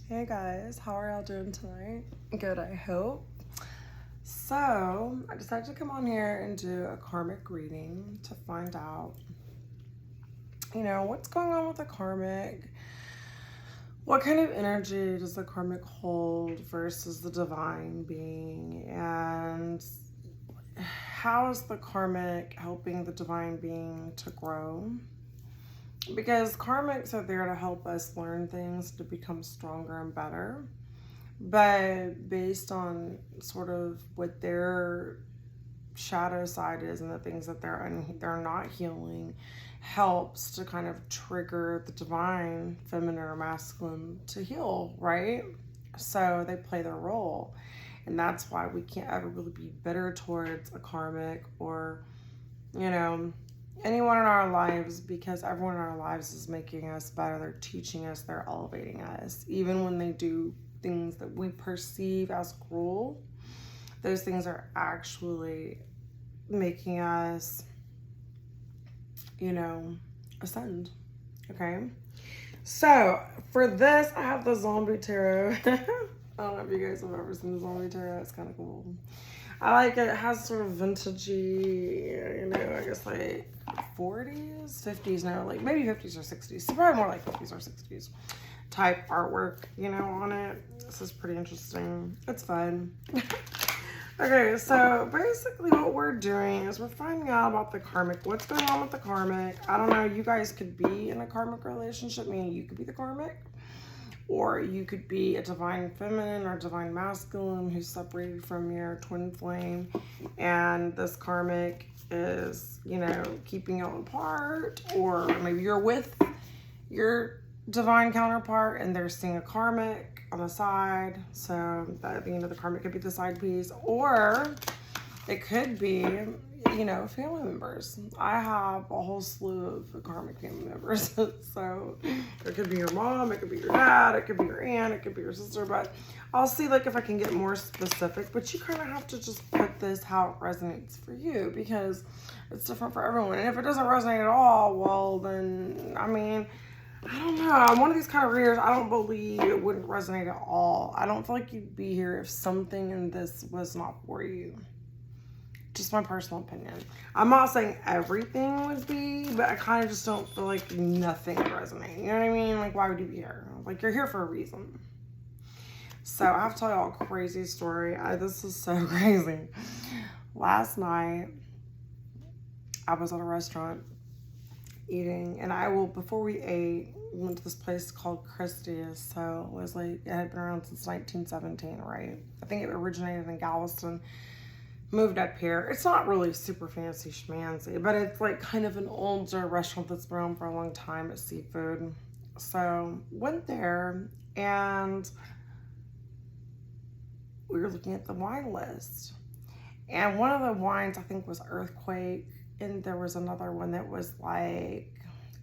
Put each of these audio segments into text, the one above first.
Hey guys, how are y'all doing tonight? Good, I hope. So, I decided to come on here and do a karmic reading to find out, what's going on with the karmic. What kind of energy does the karmic hold versus the divine being? And how is the karmic helping the divine being to grow? Because karmics are there to help us learn things to become stronger and better. But based on sort of what their shadow side is and the things that they're not healing, helps to kind of trigger the divine, feminine or masculine, to heal, right? So they play their role. And that's why we can't ever really be bitter towards a karmic or, anyone in our lives, because everyone in our lives is making us better. They're teaching us, they're elevating us. Even when they do things that we perceive as cruel, those things are actually making us, ascend. Okay? So, for this, I have the Zombie Tarot. I don't know if you guys have ever seen the Zombie Tarot. It's kind of cool. I like it. It has sort of vintagey, I guess like 40s, 50s now, like maybe 50s or 60s. So probably more like 50s or 60s type artwork, on it. This is pretty interesting. It's fun. Okay, so basically what we're doing is we're finding out about the karmic. What's going on with the karmic? I don't know. You guys could be in a karmic relationship, meaning you could be the karmic. Or you could be a divine feminine or divine masculine who's separated from your twin flame. And this karmic is, keeping you apart. Or maybe you're with your divine counterpart and they're seeing a karmic on the side. So that, the karmic could be the side piece. Or it could be, family members. I have a whole slew of karmic family members. So it could be your mom, it could be your dad, it could be your aunt, it could be your sister. But I'll see if I can get more specific. But you kind of have to just put this how it resonates for you, because it's different for everyone. And if it doesn't resonate at all, well then, I don't know. I'm one of these kind of readers. I don't believe it wouldn't resonate at all. I don't feel like you'd be here if something in this was not for you. Just my personal opinion. I'm not saying everything would be, but I kind of just don't feel like nothing would resonate. You know what I mean? Like, why would you be here? Like, you're here for a reason. So I have to tell y'all a crazy story. This is so crazy. Last night, I was at a restaurant eating, and before we ate, we went to this place called Christie's. So it was it had been around since 1917, right? I think it originated in Galveston, moved up here. It's not really super fancy schmancy, but it's kind of an older restaurant that's been around for a long time. It's seafood. So went there, and we were looking at the wine list. And one of the wines, I think, was Earthquake. And there was another one that was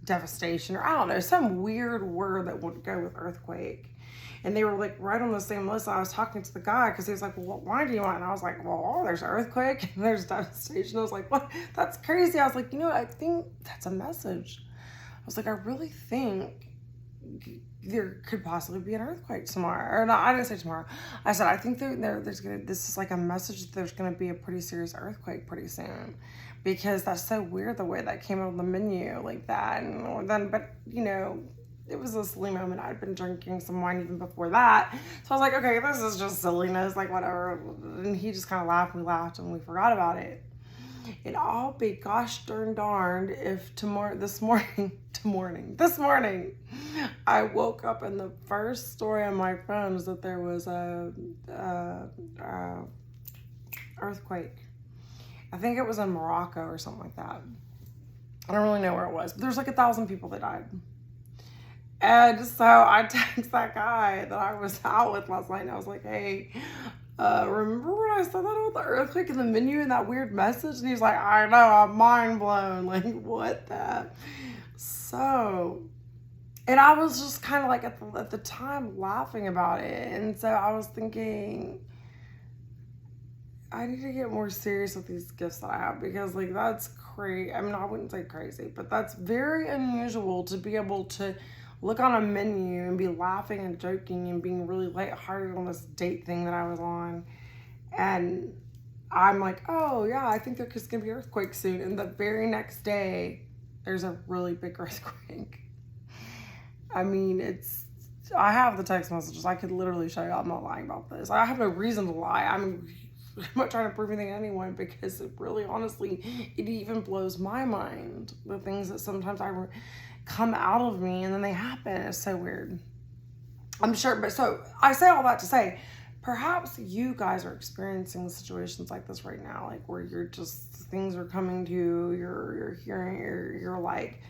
Devastation, or I don't know, some weird word that would go with Earthquake. And they were right on the same list. I was talking to the guy because he was like, well, what wine do you want? And I was like, well, there's Earthquake and there's Devastation. I was like, what? That's crazy. I was like, I think that's a message. I was like, I really think there could possibly be an earthquake tomorrow. Or no, I didn't say tomorrow. I said, I think this is a message that there's going to be a pretty serious earthquake pretty soon. Because that's so weird the way that came on the menu like that. But it was a silly moment. I'd been drinking some wine even before that. So I was like, okay, this is just silliness, whatever. And he just kind of laughed. We laughed and we forgot about it. And I'll be gosh darned if this morning, I woke up and the first story on my phone was that there was a earthquake. I think it was in Morocco or something like that. I don't really know where it was, but there's 1,000 people that died. And so I text that guy that I was out with last night, and I was like, hey, remember when I said that about the earthquake in the menu and that weird message? And he's like, I know, I'm mind blown. What the? So, and I was just kind of at the time laughing about it. And so I was thinking, I need to get more serious with these gifts that I have, because that's crazy. I wouldn't say crazy, but that's very unusual to be able to look on a menu and be laughing and joking and being really lighthearted on this date thing that I was on. And I'm like, oh yeah, I think there's gonna be an earthquake soon. And the very next day, there's a really big earthquake. I mean, I have the text messages. I could literally show you. I'm not lying about this. I have no reason to lie. I'm not trying to prove anything to anyone, because it really, honestly, it even blows my mind. The things that sometimes come out of me and then they happen. It's so weird. I'm sure, but so I say all that to say, perhaps you guys are experiencing situations like this right now, like where you're just, things are coming to you, you're hearing, you're like,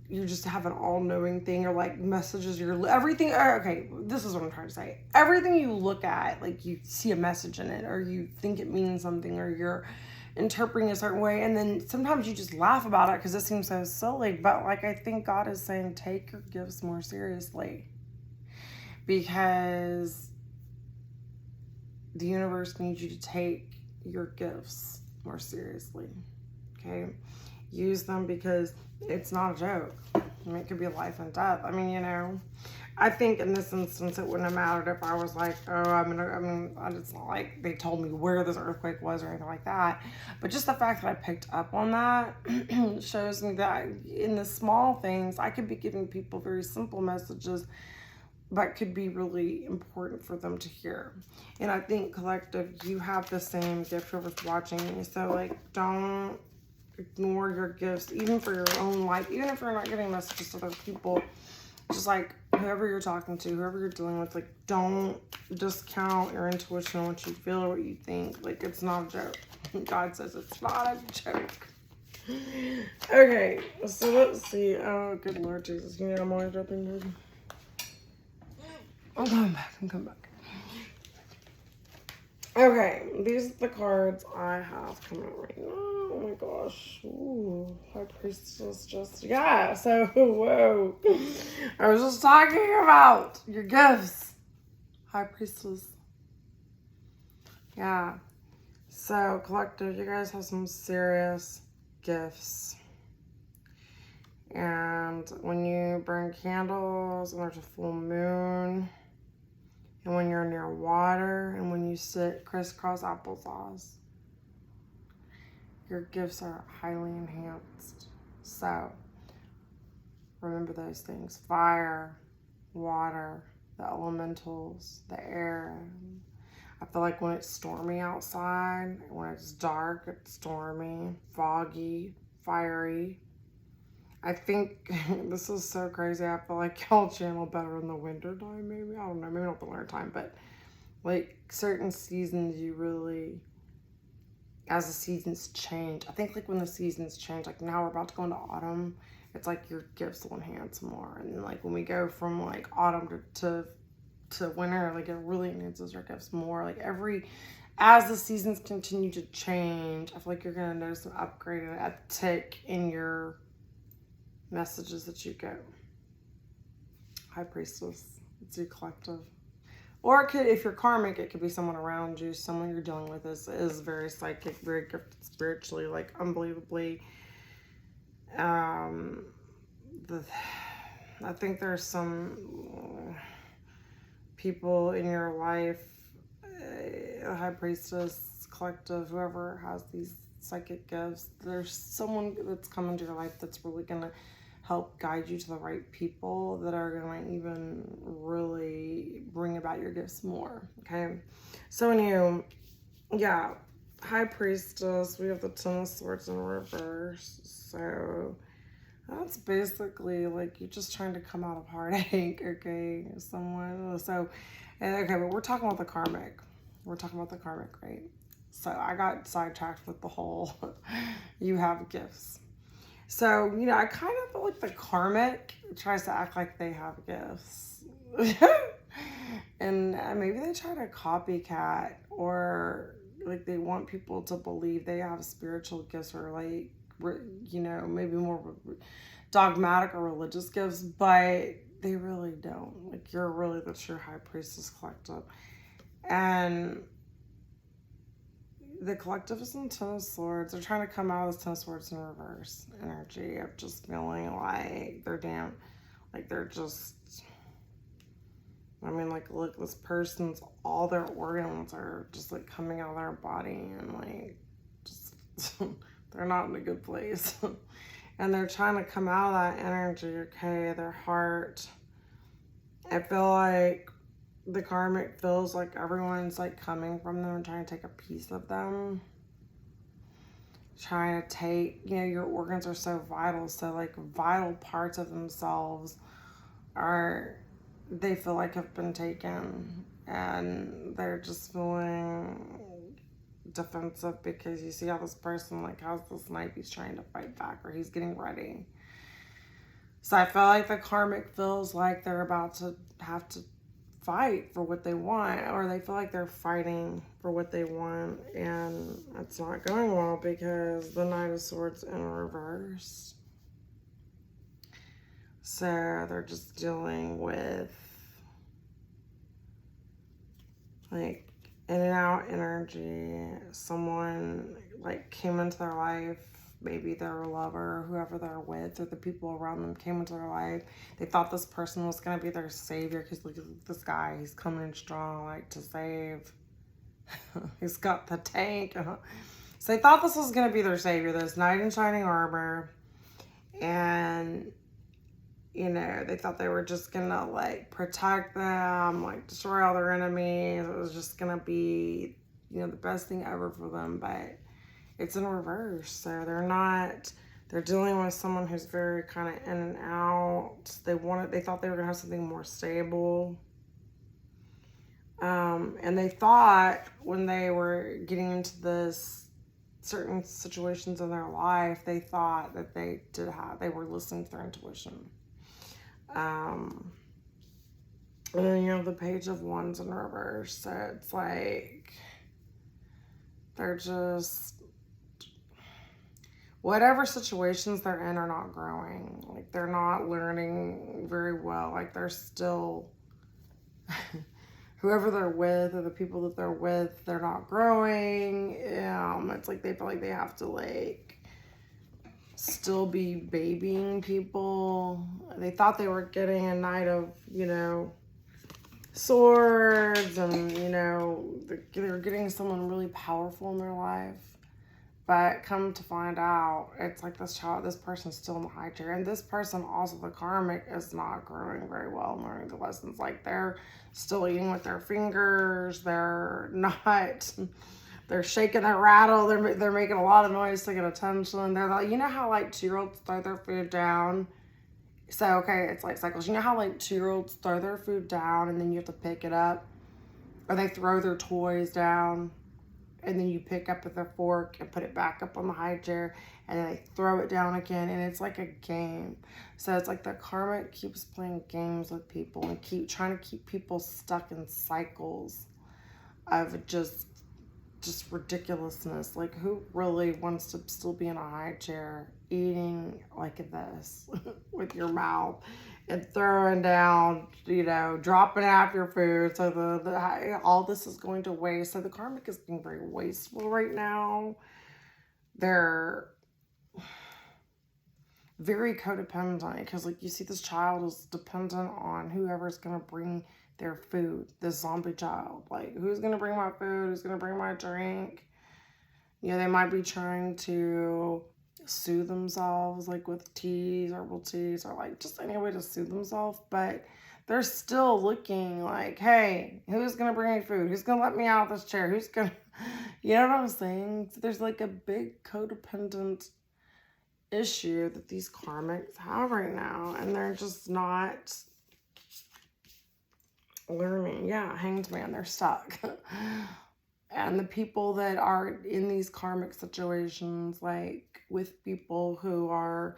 you just have an all-knowing thing, or like messages, everything. Okay, this is what I'm trying to say. Everything you look at, like you see a message in it, or you think it means something, or you're interpreting a certain way, and then sometimes you just laugh about it because it seems so silly. But like, I think God is saying, take your gifts more seriously, because the universe needs you to take your gifts more seriously. Okay, use them, because it's not a joke. I mean, it could be life and death. I mean, I think in this instance, it wouldn't have mattered if I was like, oh, it's not like they told me where this earthquake was or anything like that. But just the fact that I picked up on that shows me that in the small things, I could be giving people very simple messages, but could be really important for them to hear. And I think, collective, you have the same gift, whoever's watching me. So like, don't ignore your gifts, even for your own life, even if you're not getting messages to other people. Just like, whoever you're talking to, whoever you're dealing with, like, don't discount your intuition, what you feel or what you think. Like, it's not a joke. God says it's not a joke. Okay, so let's see. Oh, good Lord Jesus. I'm always dropping good. I'm coming back. Okay, these are the cards I have coming right now. Oh my gosh. Ooh, High Priestess yeah, so, whoa. I was just talking about your gifts. High Priestess. Yeah. So, collective, you guys have some serious gifts. And when you burn candles and there's a full moon, and when you're near water, and when you sit crisscross applesauce, your gifts are highly enhanced. So remember those things: fire, water, the elementals, the air. I feel like when it's stormy outside, when it's dark, it's stormy, foggy, fiery. I think this is so crazy. I feel like y'all channel better in the winter time, maybe. I don't know, maybe not the winter time, but like certain seasons, you really, as the seasons change, I think like when the seasons change, like now we're about to go into autumn, it's like your gifts will enhance more. And then like when we go from like autumn to winter, like it really enhances your gifts more. Like as the seasons continue to change, I feel like you're gonna notice an upgrade and an uptick in your messages that you get. High Priestess, it's your collective. Or it could, if you're karmic, it could be someone around you, someone you're dealing with is very psychic, very gifted spiritually, like unbelievably. I think there's some people in your life, High Priestess, collective, whoever has these psychic gifts, there's someone that's come into your life that's really gonna help guide you to the right people that are gonna even really bring about your gifts more. Okay, so yeah, High Priestess, we have the Ten of Swords in reverse. So that's basically like you're just trying to come out of heartache. Okay, someone. So okay, but we're talking about the karmic. Right? So I got sidetracked with the whole you have gifts. So, I kind of feel like the karmic tries to act like they have gifts. And maybe they try to copycat, or like they want people to believe they have spiritual gifts, or like, maybe more dogmatic or religious gifts, but they really don't. Like, you're really the true High Priestess collective. And the collective is in Ten of Swords. They're trying to come out of this Ten of Swords in reverse energy of just feeling like they're Like they're just, I mean, like, look, this person's, all their organs are just like coming out of their body and like, just, they're not in a good place. And they're trying to come out of that energy, okay? Their heart. I feel like the karmic feels like everyone's like coming from them and trying to take a piece of them. Trying to take, you know, your organs are so vital. So like vital parts of themselves are, they feel like have been taken. And they're just feeling defensive because you see how this person like has this knife, he's trying to fight back or he's getting ready. So I feel like the karmic feels like they're about to have to fight for what they want, or they feel like they're fighting for what they want, and it's not going well because the Knight of Swords in reverse. So they're just dealing with like in and out energy. Someone like came into their life, maybe their lover, whoever they're with, or the people around them came into their life. They thought this person was going to be their savior because look at this guy. He's coming in strong, like to save. He's got the tank. So they thought this was going to be their savior, this knight in shining armor. And, you know, they thought they were just going to like protect them, like destroy all their enemies. It was just going to be, you know, the best thing ever for them. But it's in reverse. So they're dealing with someone who's very kind of in and out. They thought they were gonna have something more stable. And they thought when they were getting into this certain situations in their life, they thought that they were listening to their intuition. And then you have the Page of Wands in reverse. So it's like, they're just, whatever situations they're in are not growing. Like they're not learning very well. Like they're still, whoever they're with or the people that they're with, they're not growing. It's like they feel like they have to like still be babying people. They thought they were getting a Knight of, you know, Swords, and you know, they're getting someone really powerful in their life. But come to find out, it's like this person's still in the high chair. And this person, also the karmic, is not growing very well and learning the lessons. Like they're still eating with their fingers. They're not, they're shaking their rattle. They're making a lot of noise to get attention. They're like, you know how like 2-year-olds throw their food down? So, okay, it's like cycles. You know how like 2-year-olds throw their food down and then you have to pick it up? Or they throw their toys down and then you pick up their fork and put it back up on the high chair, and then they throw it down again, and it's like a game. So it's like the karmic keeps playing games with people and trying to keep people stuck in cycles of just ridiculousness. Like who really wants to still be in a high chair eating like this with your mouth and throwing down, you know, dropping half your food. So all this is going to waste. So the karmic is being very wasteful right now. They're very codependent because like you see this child is dependent on whoever's going to bring their food, this zombie child. Like who's going to bring my food? Who's going to bring my drink? You know, they might be trying to soothe themselves like with teas, herbal teas, or like just any way to soothe themselves, but they're still looking like, hey, who's gonna bring me food? Who's gonna let me out of this chair? Who's gonna, you know what I'm saying? So there's like a big codependent issue that these karmics have right now, and they're just not learning. Yeah, Hanged Man, they're stuck. And the people that are in these karmic situations, like with people who are,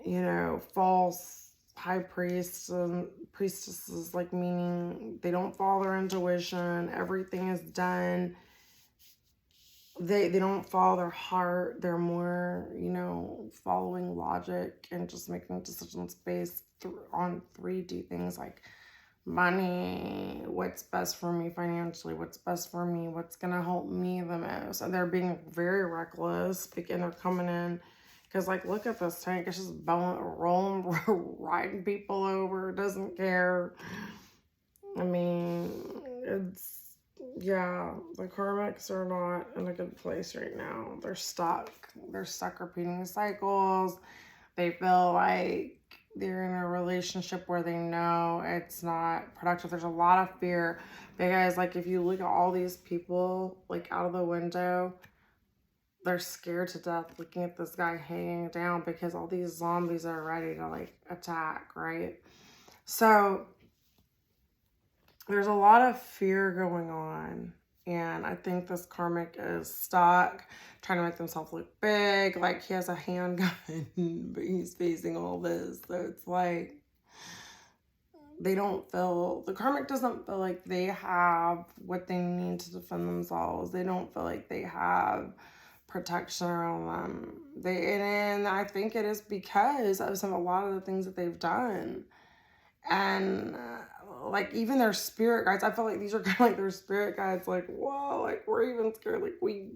you know, false high priests and priestesses, like meaning they don't follow their intuition, everything is done. They don't follow their heart. They're more, you know, following logic and just making decisions based on 3D things like money, what's best for me financially, what's best for me, what's going to help me the most. And they're being very reckless, and they're coming in Because, like, look at this tank. It's just rolling, riding people over. Doesn't care. I mean, it's, yeah, the karmics are not in a good place right now. They're stuck. They're stuck repeating cycles. They feel like they're in a relationship where they know it's not productive. There's a lot of fear. Because, like, if you look at all these people, like, out of the window, they're scared to death looking at this guy hanging down because all these zombies are ready to, like, attack, right? So there's a lot of fear going on. And I think this karmic is stuck, trying to make himself look big. Like, he has a handgun, but he's facing all this. So it's like, they don't feel, the karmic doesn't feel like they have what they need to defend themselves. They don't feel like they have protection around them. And I think it is because of a lot of the things that they've done. And like, even their spirit guides, I feel like these are kind of like their spirit guides. Like, whoa, like, we're even scared. Like, we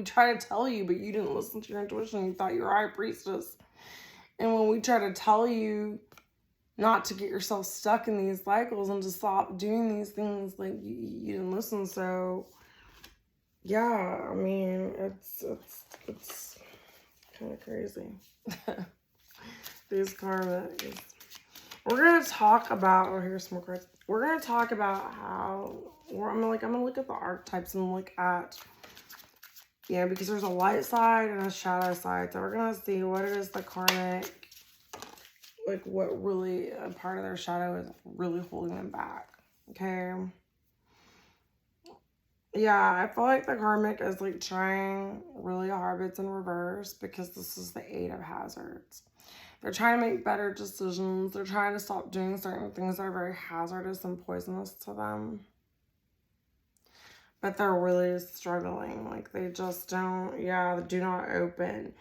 try to tell you, but you didn't listen to your intuition. You thought you were a high priestess. And when we try to tell you not to get yourself stuck in these cycles and to stop doing these things, like, you didn't listen. So yeah, I mean, it's kind of crazy. These karmics. We're gonna talk about, oh, here's some more cards. We're gonna talk about how, I'm gonna look at the archetypes and look at, because there's a light side and a shadow side. So we're gonna see what it is the karmic, like, what really a part of their shadow is really holding them back. Okay. Yeah, I feel like the karmic is, like, trying really hard. It's in reverse because this is the 8 of hazards. They're trying to make better decisions. They're trying to stop doing certain things that are very hazardous and poisonous to them. But they're really struggling. Like, they just don't, do not open.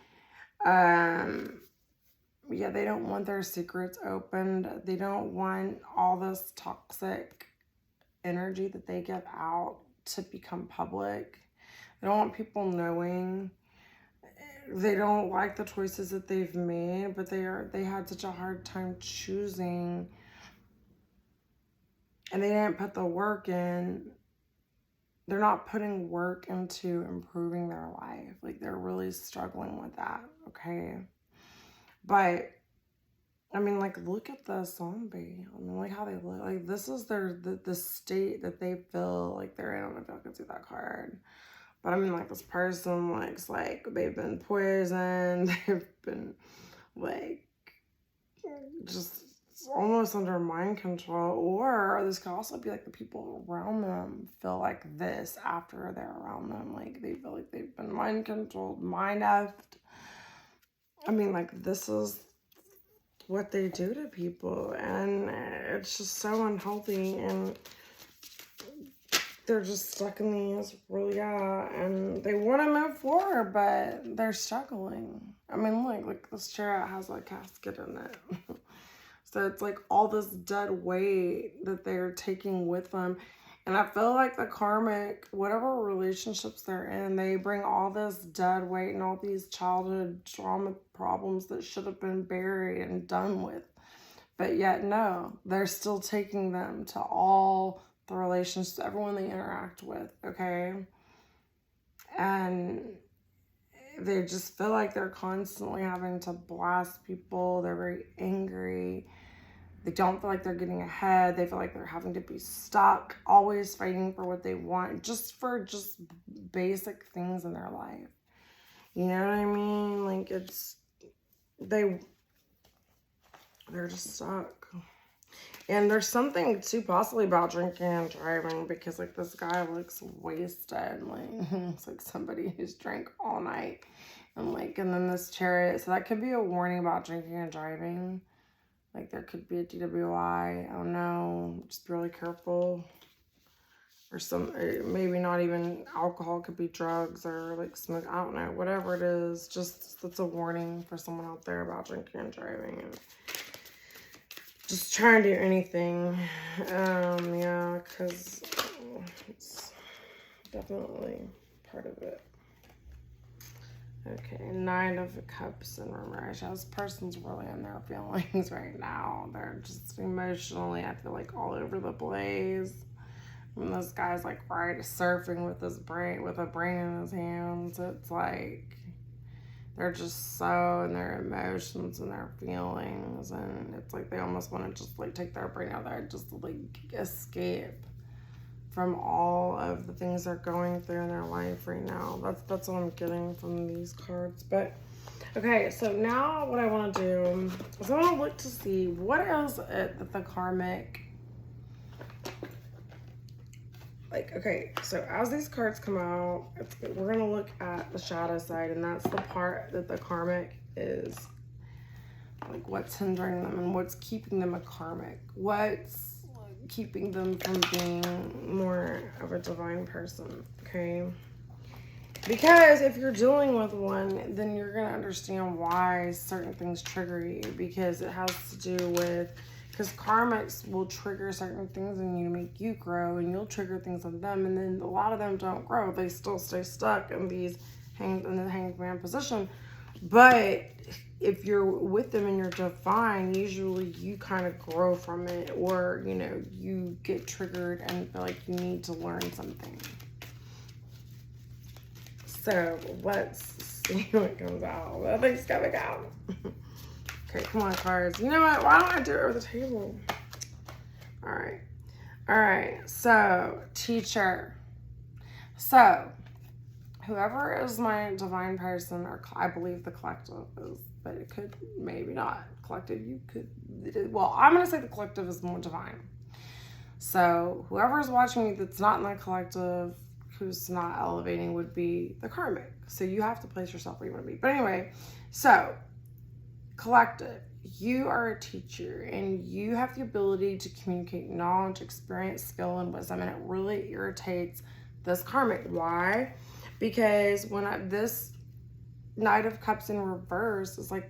They don't want their secrets opened. They don't want all this toxic energy that they give out to become public. They don't want people knowing. They don't like the choices that they've made, but they had such a hard time choosing, and they didn't put the work in. They're not putting work into improving their life. Like, they're really struggling with that, okay? But I mean, like, look at the zombie. I mean, like, how they look. Like, this is the state that they feel like they're in. I don't know if y'all can see that card. But I mean, like, this person looks like they've been poisoned. They've been, like, just almost under mind control. Or this could also be, like, the people around them feel like this after they're around them. Like, they feel like they've been mind controlled, mind effed. I mean, like, this is what they do to people. And it's just so unhealthy. And they're just stuck in these, and they want to move forward, but they're struggling. I mean, look, this chair has a casket in it. So it's like all this dead weight that they're taking with them. And I feel like the karmic, whatever relationships they're in, they bring all this dead weight and all these childhood trauma problems that should have been buried and done with. But yet, no, they're still taking them to all the relationships, everyone they interact with, okay? And they just feel like they're constantly having to blast people. They're very angry. They don't feel like they're getting ahead. They feel like they're having to be stuck, always fighting for what they want, just basic things in their life. You know what I mean? Like, they're just stuck. And there's something too possibly about drinking and driving, because, like, this guy looks wasted. Like, it's like somebody who's drank all night. And then this chariot. So that could be a warning about drinking and driving. Like, there could be a DWI. I don't know. Just be really careful. Or maybe not even alcohol. It could be drugs or, like, smoke. I don't know. Whatever it is. Just, that's a warning for someone out there about drinking and driving. And just try and do anything, because it's definitely part of it. Okay, Nine of Cups in reverse. This person's really in their feelings right now. They're just emotionally, I feel like, all over the place. And this guy's like right surfing with his brain, with a brain in his hands. It's like they're just so in their emotions and their feelings, and it's like they almost want to just like take their brain out there, just like escape from all of the things they're going through in their life right now. That's what I'm getting from these cards. But okay, so now what I want to do is I want to look to see what is it that the karmic, like, okay, so as these cards come out, we're going to look at the shadow side, and that's the part that the karmic is, like, what's hindering them and what's keeping them a karmic. What's keeping them from being more of a divine person, okay? Because if you're dealing with one, then you're going to understand why certain things trigger you, because it has to do with, because karmics will trigger certain things in you to make you grow, and you'll trigger things on them, and then a lot of them don't grow. They still stay stuck in the hanged man position. But if you're with them and you're divine, usually you kind of grow from it, or, you know, you get triggered and feel like you need to learn something. So let's see what comes out. Nothing's coming out. Okay, come on, cards. You know what? Why don't I do it over the table? All right. All right. So, teacher. So, whoever is my divine person, or I believe the collective is, but it could, maybe not. Collective, you could, well, I'm going to say the collective is more divine. So, whoever is watching me that's not in the collective, who's not elevating, would be the karmic. So, you have to place yourself where you want to be. But anyway, so, collective, you are a teacher, and you have the ability to communicate knowledge, experience, skill, and wisdom, and it really irritates this karmic. Why? Because when this Knight of Cups in reverse is like,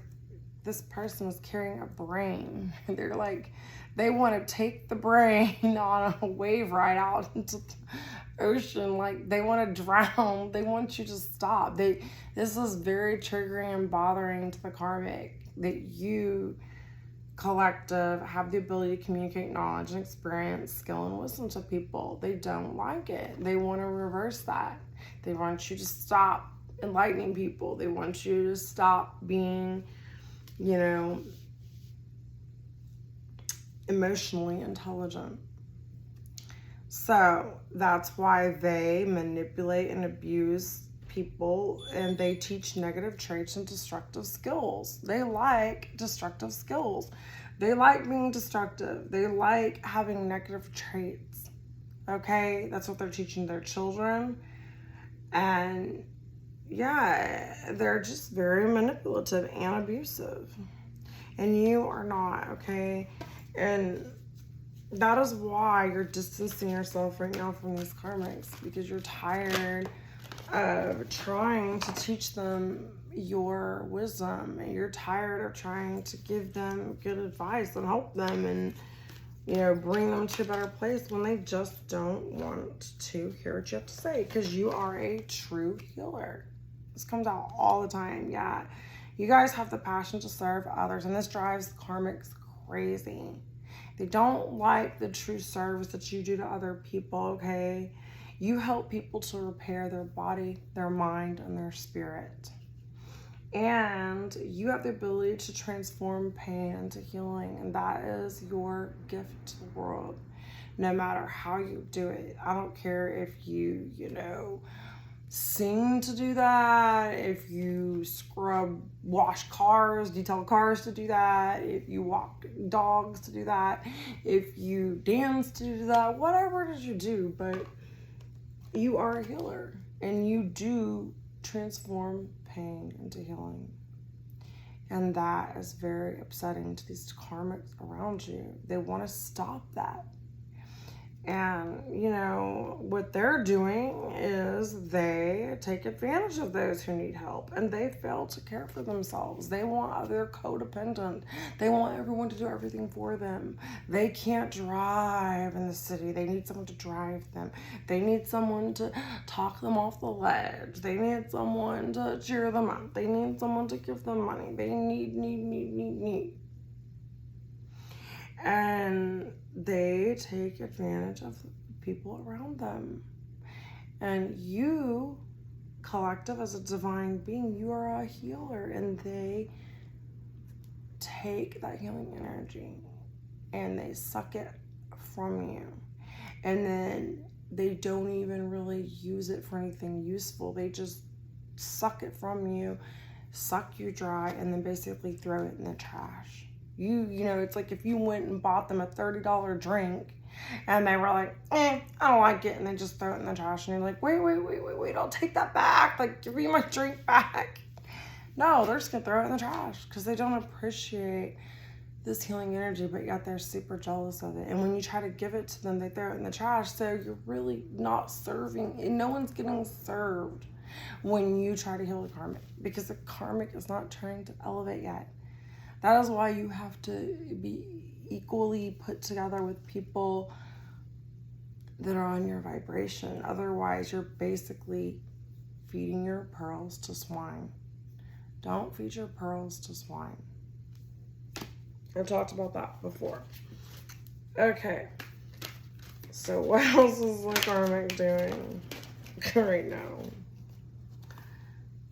this person is carrying a brain. They're like, they want to take the brain on a wave ride out into the ocean. Like, they want to drown. They want you to stop. This is very triggering and bothering to the karmic, that you, collective, have the ability to communicate knowledge and experience, skill, and wisdom to people. They don't like it. They want to reverse that. They want you to stop enlightening people. They want you to stop being, you know, emotionally intelligent. So that's why they manipulate and abuse people, and they teach negative traits and destructive skills. They like destructive skills. They like being destructive. They like having negative traits. Okay? That's what they're teaching their children. And yeah, they're just very manipulative and abusive. And you are not, okay? And that is why you're distancing yourself right now from these karmics, because you're tired of trying to teach them your wisdom, and you're tired of trying to give them good advice and help them and, you know, bring them to a better place when they just don't want to hear what you have to say, because you are a true healer. This comes out all the time. Yeah, you guys have the passion to serve others, and this drives karmics crazy. They don't like the true service that you do to other people, okay? You help people to repair their body, their mind, and their spirit. And you have the ability to transform pain into healing, and that is your gift to the world. No matter how you do it. I don't care if you, you know, sing to do that, if you wash cars, detail cars to do that, if you walk dogs to do that, if you dance to do that, whatever it is you do, but you are a healer, and you do transform pain into healing. And that is very upsetting to these karmics around you. They want to stop that. And, you know, what they're doing is they take advantage of those who need help, and they fail to care for themselves. They're codependent. They want everyone to do everything for them. They can't drive in the city. They need someone to drive them. They need someone to talk them off the ledge. They need someone to cheer them up. They need someone to give them money. They need. And they take advantage of people around them. And you, collective, as a divine being, you are a healer, and they take that healing energy and they suck it from you. And then they don't even really use it for anything useful. They just suck it from you, suck you dry, and then basically throw it in the trash. You know, it's like if you went and bought them a $30 drink and they were like, I don't like it, and they just throw it in the trash, and you're like, wait, I'll take that back. Like, give me my drink back. No, they're just gonna throw it in the trash because they don't appreciate this healing energy, but yet they're super jealous of it. And when you try to give it to them, they throw it in the trash. So you're really not serving, and no one's getting served when you try to heal the karmic, because the karmic is not trying to elevate yet. That is why you have to be equally put together with people that are on your vibration. Otherwise, you're basically feeding your pearls to swine. Don't feed your pearls to swine. I've talked about that before. Okay. So what else is the karmic doing right now?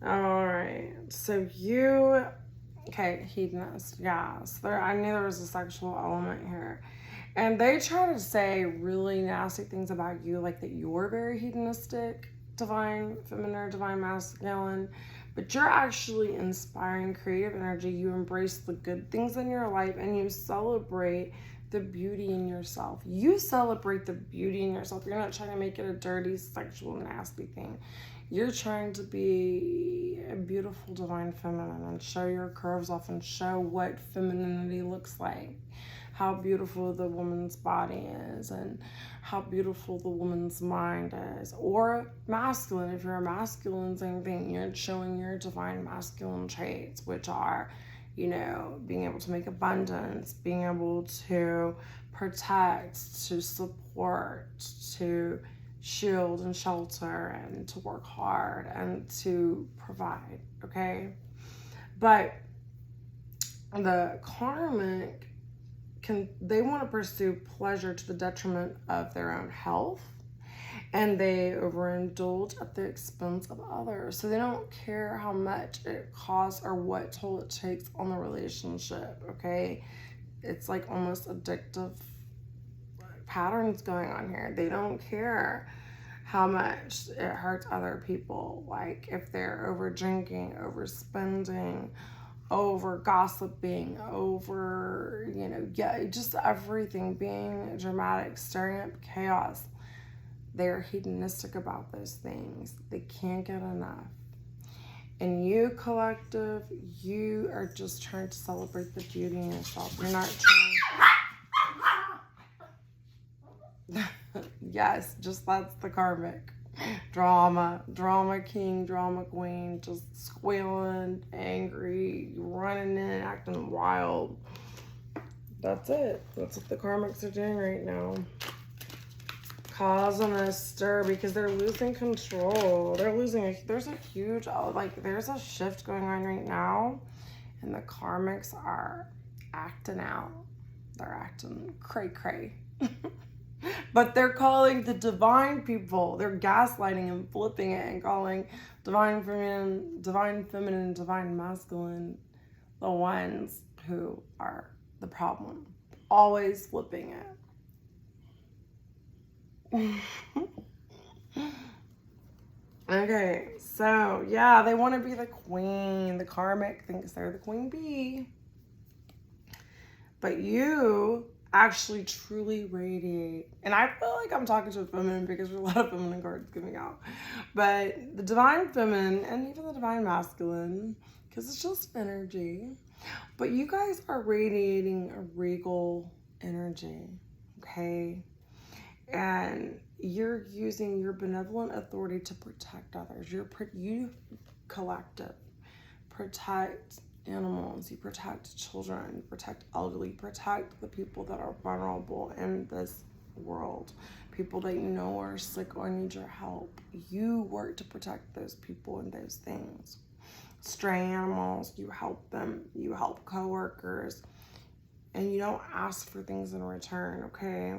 All right. So you... Okay, hedonist, yes. I knew there was a sexual element here. And they try to say really nasty things about you, like that you're very hedonistic, divine feminine, or divine masculine, but you're actually inspiring creative energy. You embrace the good things in your life, and you celebrate the beauty in yourself. You celebrate the beauty in yourself. You're not trying to make it a dirty, sexual, nasty thing. You're trying to be a beautiful divine feminine and show your curves off and show what femininity looks like. How beautiful the woman's body is and how beautiful the woman's mind is. Or masculine, if you're a masculine, same thing. You're showing your divine masculine traits, which are, you know, being able to make abundance, being able to protect, to support, to shield and shelter, and to work hard and to provide, okay? But the karmic they want to pursue pleasure to the detriment of their own health, and they overindulge at the expense of others. So they don't care how much it costs or what toll it takes on the relationship, okay? It's like almost addictive patterns going on here. They don't care how much it hurts other people. Like if they're over drinking, over spending, over gossiping, over, you know, just everything, being dramatic, stirring up chaos. They're hedonistic about those things. They can't get enough. And you, collective, you are just trying to celebrate the beauty in yourself. You're not trying... Yes, just that's the karmic. Drama king, drama queen, just squealing, angry, running in, acting wild. That's it. That's what the karmics are doing right now. Causing a stir because they're losing control. They're losing there's a huge, there's a shift going on right now, and the karmics are acting out. They're acting cray-cray. But they're calling the divine people, they're gaslighting and flipping it and calling divine feminine, divine masculine the ones who are the problem. Always flipping it. Okay, so yeah, they want to be the queen. The karmic thinks they're the queen bee. But you actually truly radiate. And I feel like I'm talking to a feminine because there's a lot of feminine cards coming out. But the divine feminine and even the divine masculine, because it's just energy. But you guys are radiating a regal energy, okay? and you're using your benevolent authority to protect others. You collective protect animals, you protect children, you protect elderly, you protect the people that are vulnerable in this world, people that you know are sick or need your help. You work to protect those people and those things. Stray animals, you help them, you help coworkers, and you don't ask for things in return, okay?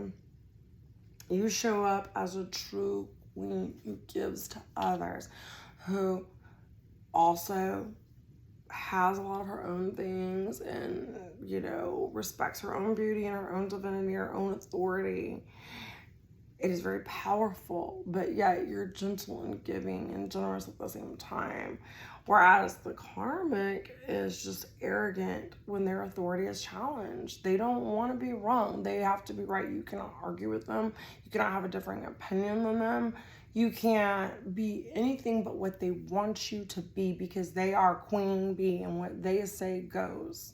You show up as a true queen who gives to others, who also has a lot of her own things and, respects her own beauty and her own divinity, her own authority. It is very powerful, but yet you're gentle and giving and generous at the same time. Whereas the karmic is just arrogant when their authority is challenged. They don't want to be wrong. They have to be right. You cannot argue with them. You cannot have a differing opinion than them. You can't be anything but what they want you to be, because they are queen bee and what they say goes.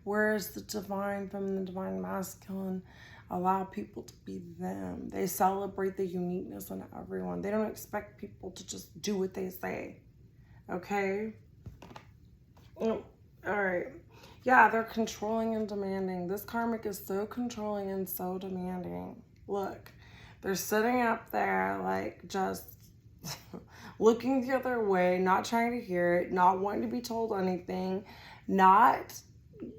Whereas the divine feminine, divine masculine allow people to be them. They celebrate the uniqueness in everyone. They don't expect people to just do what they say. Okay? All right. Yeah, they're controlling and demanding. This karmic is so controlling and so demanding. Look, they're sitting up there like just looking the other way, not trying to hear it, not wanting to be told anything, not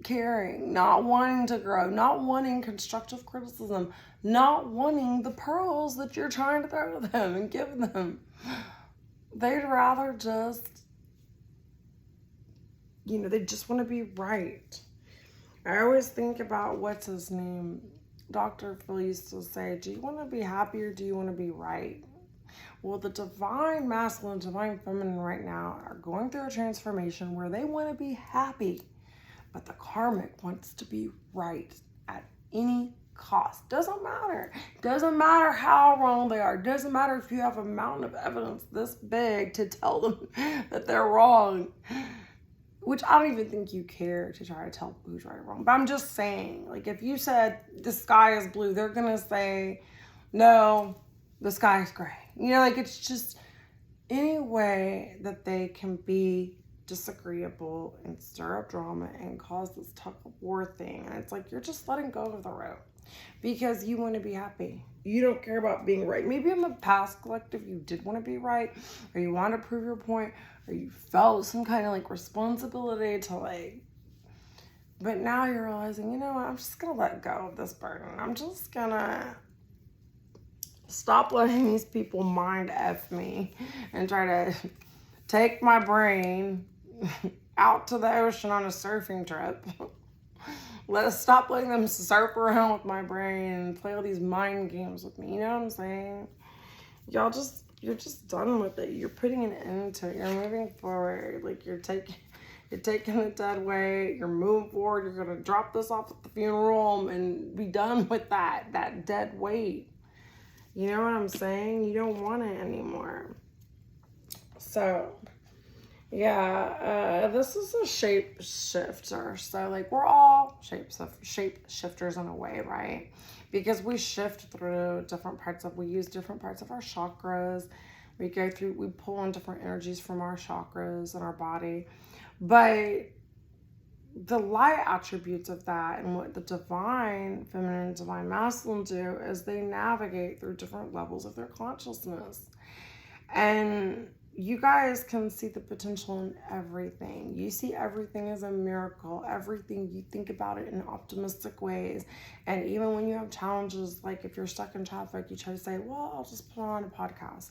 caring, not wanting to grow, not wanting constructive criticism, not wanting the pearls that you're trying to throw to them and give them. They'd rather just, they just want to be right. I always think about, what's his name? Dr. Phil used to say, do you want to be happy or do you want to be right? Well, the divine masculine, divine feminine right now are going through a transformation where they want to be happy. But the karmic wants to be right at any cost. Doesn't matter. Doesn't matter how wrong they are. Doesn't matter if you have a mountain of evidence this big to tell them that they're wrong. Which I don't even think you care to try to tell who's right or wrong. But I'm just saying, like, if you said the sky is blue, they're going to say, no, the sky is gray. It's just any way that they can be disagreeable and stir up drama and cause this tug of war thing. And it's like, you're just letting go of the rope because you want to be happy. You don't care about being right. Maybe in the past collective, you did want to be right, or you want to prove your point, or you felt some kind of responsibility to but now you're realizing, you know what, I'm just going to let go of this burden. I'm just going to stop letting these people mind F me and try to take my brain out to the ocean on a surfing trip. Let's stop letting them surf around with my brain and play all these mind games with me. You know what I'm saying? You're just done with it. You're putting an end to it. You're moving forward. You're taking the dead weight. You're moving forward. You're gonna drop this off at the funeral home and be done with that dead weight. You know what I'm saying? You don't want it anymore. So, yeah, this is a shape shifter. So, we're all shape shifters in a way, right? Because we shift through we use different parts of our chakras. We pull on different energies from our chakras in our body. But the light attributes of that and what the divine feminine and divine masculine do is they navigate through different levels of their consciousness. And you guys can see the potential in everything. You see everything as a miracle. Everything, you think about it in optimistic ways. And even when you have challenges, if you're stuck in traffic, you try to say, well, I'll just put on a podcast,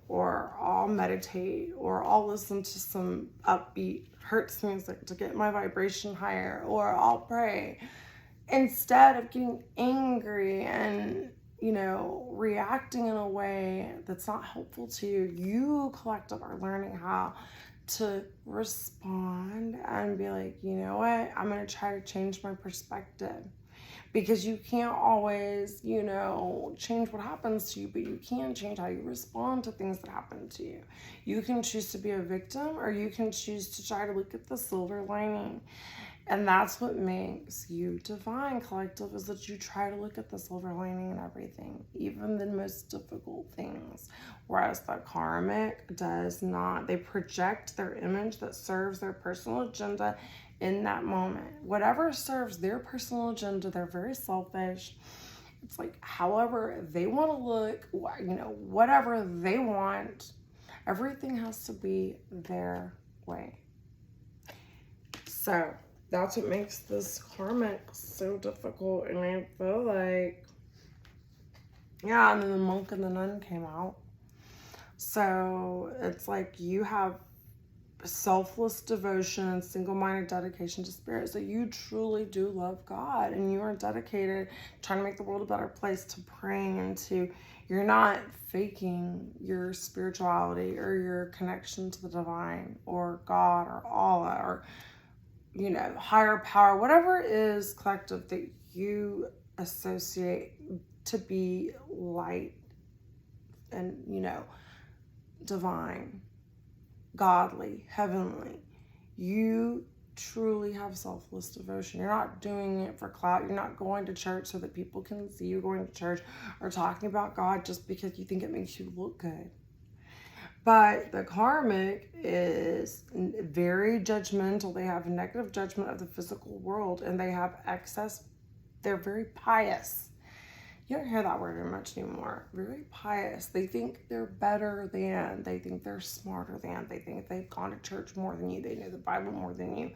or I'll meditate, or I'll listen to some upbeat Hertz music to get my vibration higher, or I'll pray. Instead of getting angry and reacting in a way that's not helpful to you, you collective are learning how to respond and be like, you know what, I'm going to try to change my perspective. Because you can't always, change what happens to you, but you can change how you respond to things that happen to you. You can choose to be a victim, or you can choose to try to look at the silver lining. And that's what makes you divine, collective, is that you try to look at the silver lining in everything, even the most difficult things. Whereas the karmic does not. They project their image that serves their personal agenda in that moment. Whatever serves their personal agenda, they're very selfish. It's like, however they want to look, whatever they want, everything has to be their way. So that's what makes this karmic so difficult. And I feel like, yeah, and then the monk and the nun came out. So it's like you have selfless devotion and single-minded dedication to spirit. So you truly do love God, and you are dedicated trying to make the world a better place, to praying, and to, you're not faking your spirituality or your connection to the divine or God or Allah or higher power, whatever it is collective that you associate to be light and, divine, godly, heavenly. You truly have selfless devotion. You're not doing it for clout. You're not going to church so that people can see you going to church or talking about God just because you think it makes you look good. But the karmic is very judgmental. They have negative judgment of the physical world, and they have excess. They're very pious. You don't hear that word very much anymore. Very pious. They think they're better than. They think they're smarter than. They think they've gone to church more than you. They know the Bible more than you.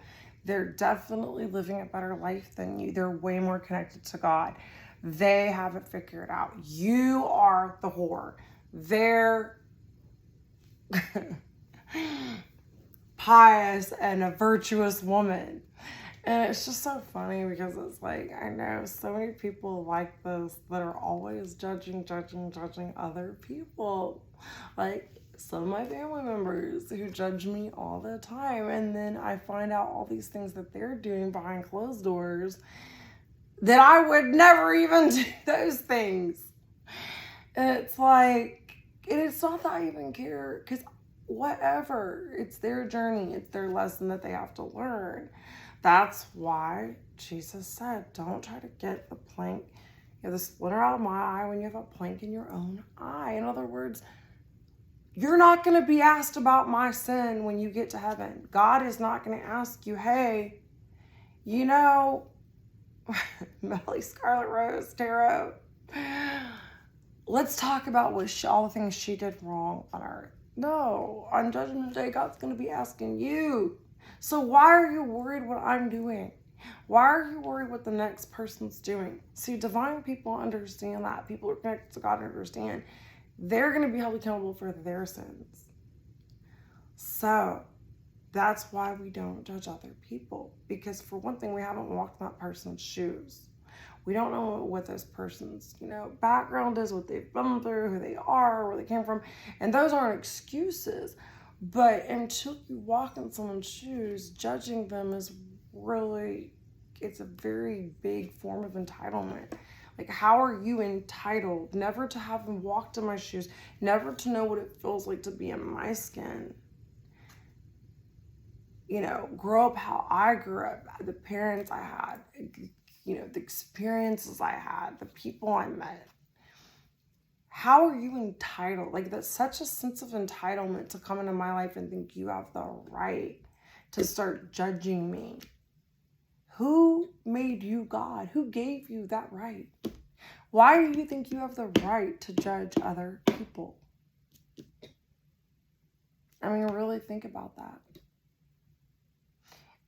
They're definitely living a better life than you. They're way more connected to God. They have it figured out. You are the whore. They're pious and a virtuous woman. And it's just so funny because it's like, I know so many people like this that are always judging other people. Like some of my family members who judge me all the time. And then I find out all these things that they're doing behind closed doors that I would never even do those things. And it's like, and it's not that I even care, because whatever, it's their journey, it's their lesson that they have to learn. That's why Jesus said, don't try to get the plank, the splinter out of my eye when you have a plank in your own eye. In other words, you're not going to be asked about my sin when you get to heaven. God is not going to ask you, hey, Melly, Scarlet Rose, Tarot, let's talk about all the things she did wrong on earth. No, on Judgment Day, God's going to be asking you. So why are you worried what I'm doing? Why are you worried what the next person's doing? See, divine people understand that. People who are connected to God understand. They're going to be held accountable for their sins. So that's why we don't judge other people. Because for one thing, we haven't walked in that person's shoes. We don't know what this person's, background is, what they've been through, who they are, where they came from. And those aren't excuses. But until you walk in someone's shoes, judging them is really, it's a very big form of entitlement. Like, how are you entitled never to have walked in my shoes, never to know what it feels like to be in my skin? Grow up how I grew up, the parents I had, the experiences I had, the people I met. How are you entitled? Like, that's such a sense of entitlement to come into my life and think you have the right to start judging me. Who made you God? Who gave you that right? Why do you think you have the right to judge other people? I mean, really think about that.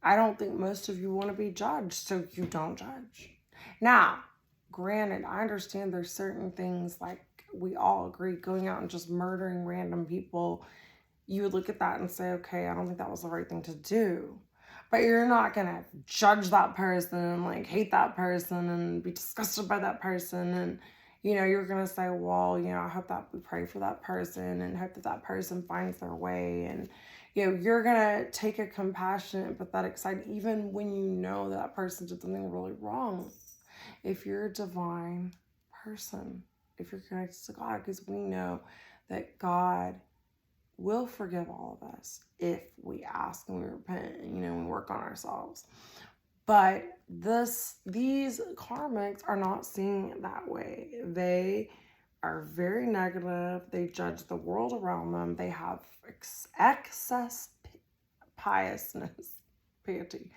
I don't think most of you want to be judged, so you don't judge. Now, granted, I understand there's certain things, like we all agree, going out and just murdering random people, you would look at that and say, okay, I don't think that was the right thing to do. But you're not going to judge that person and hate that person and be disgusted by that person. And, you're going to say, well, I hope that we pray for that person and hope that that person finds their way. And, you're going to take a compassionate, empathetic side, even when you know that person did something really wrong. If you're a divine person, if you're connected to God, because we know that God will forgive all of us if we ask and we repent and, we work on ourselves. But these karmics are not seeing it that way. They are very negative. They judge the world around them. They have excess piousness, piety,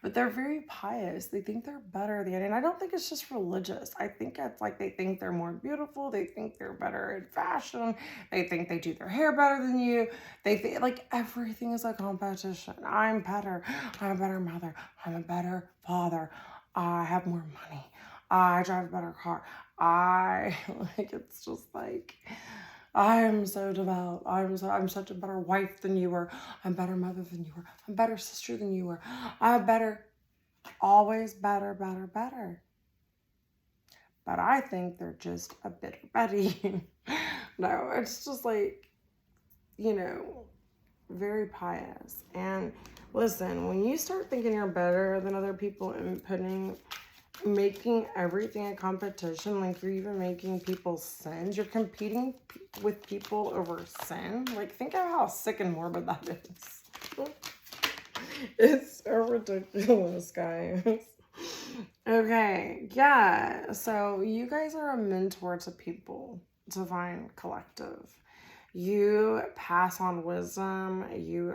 but they're very pious. They think they're better than, and I don't think it's just religious. I think it's like they think they're more beautiful. They think they're better at fashion. They think they do their hair better than you. They think like everything is a competition. I'm better. I'm a better mother. I'm a better father. I have more money. I drive a better car. It's just like, I'm so devout. I'm such a better wife than you were. I'm a better mother than you were. I'm a better sister than you were. I'm better, always better, better, better. But I think they're just a bitter Betty. No, it's just like, very pious. And listen, when you start thinking you're better than other people and making everything a competition, like you're even making people sin, you're competing with people over sin. Like, think of how sick and morbid that is. It's so ridiculous, guys. Okay, yeah, so you guys are a mentor to people, divine collective. You pass on wisdom. You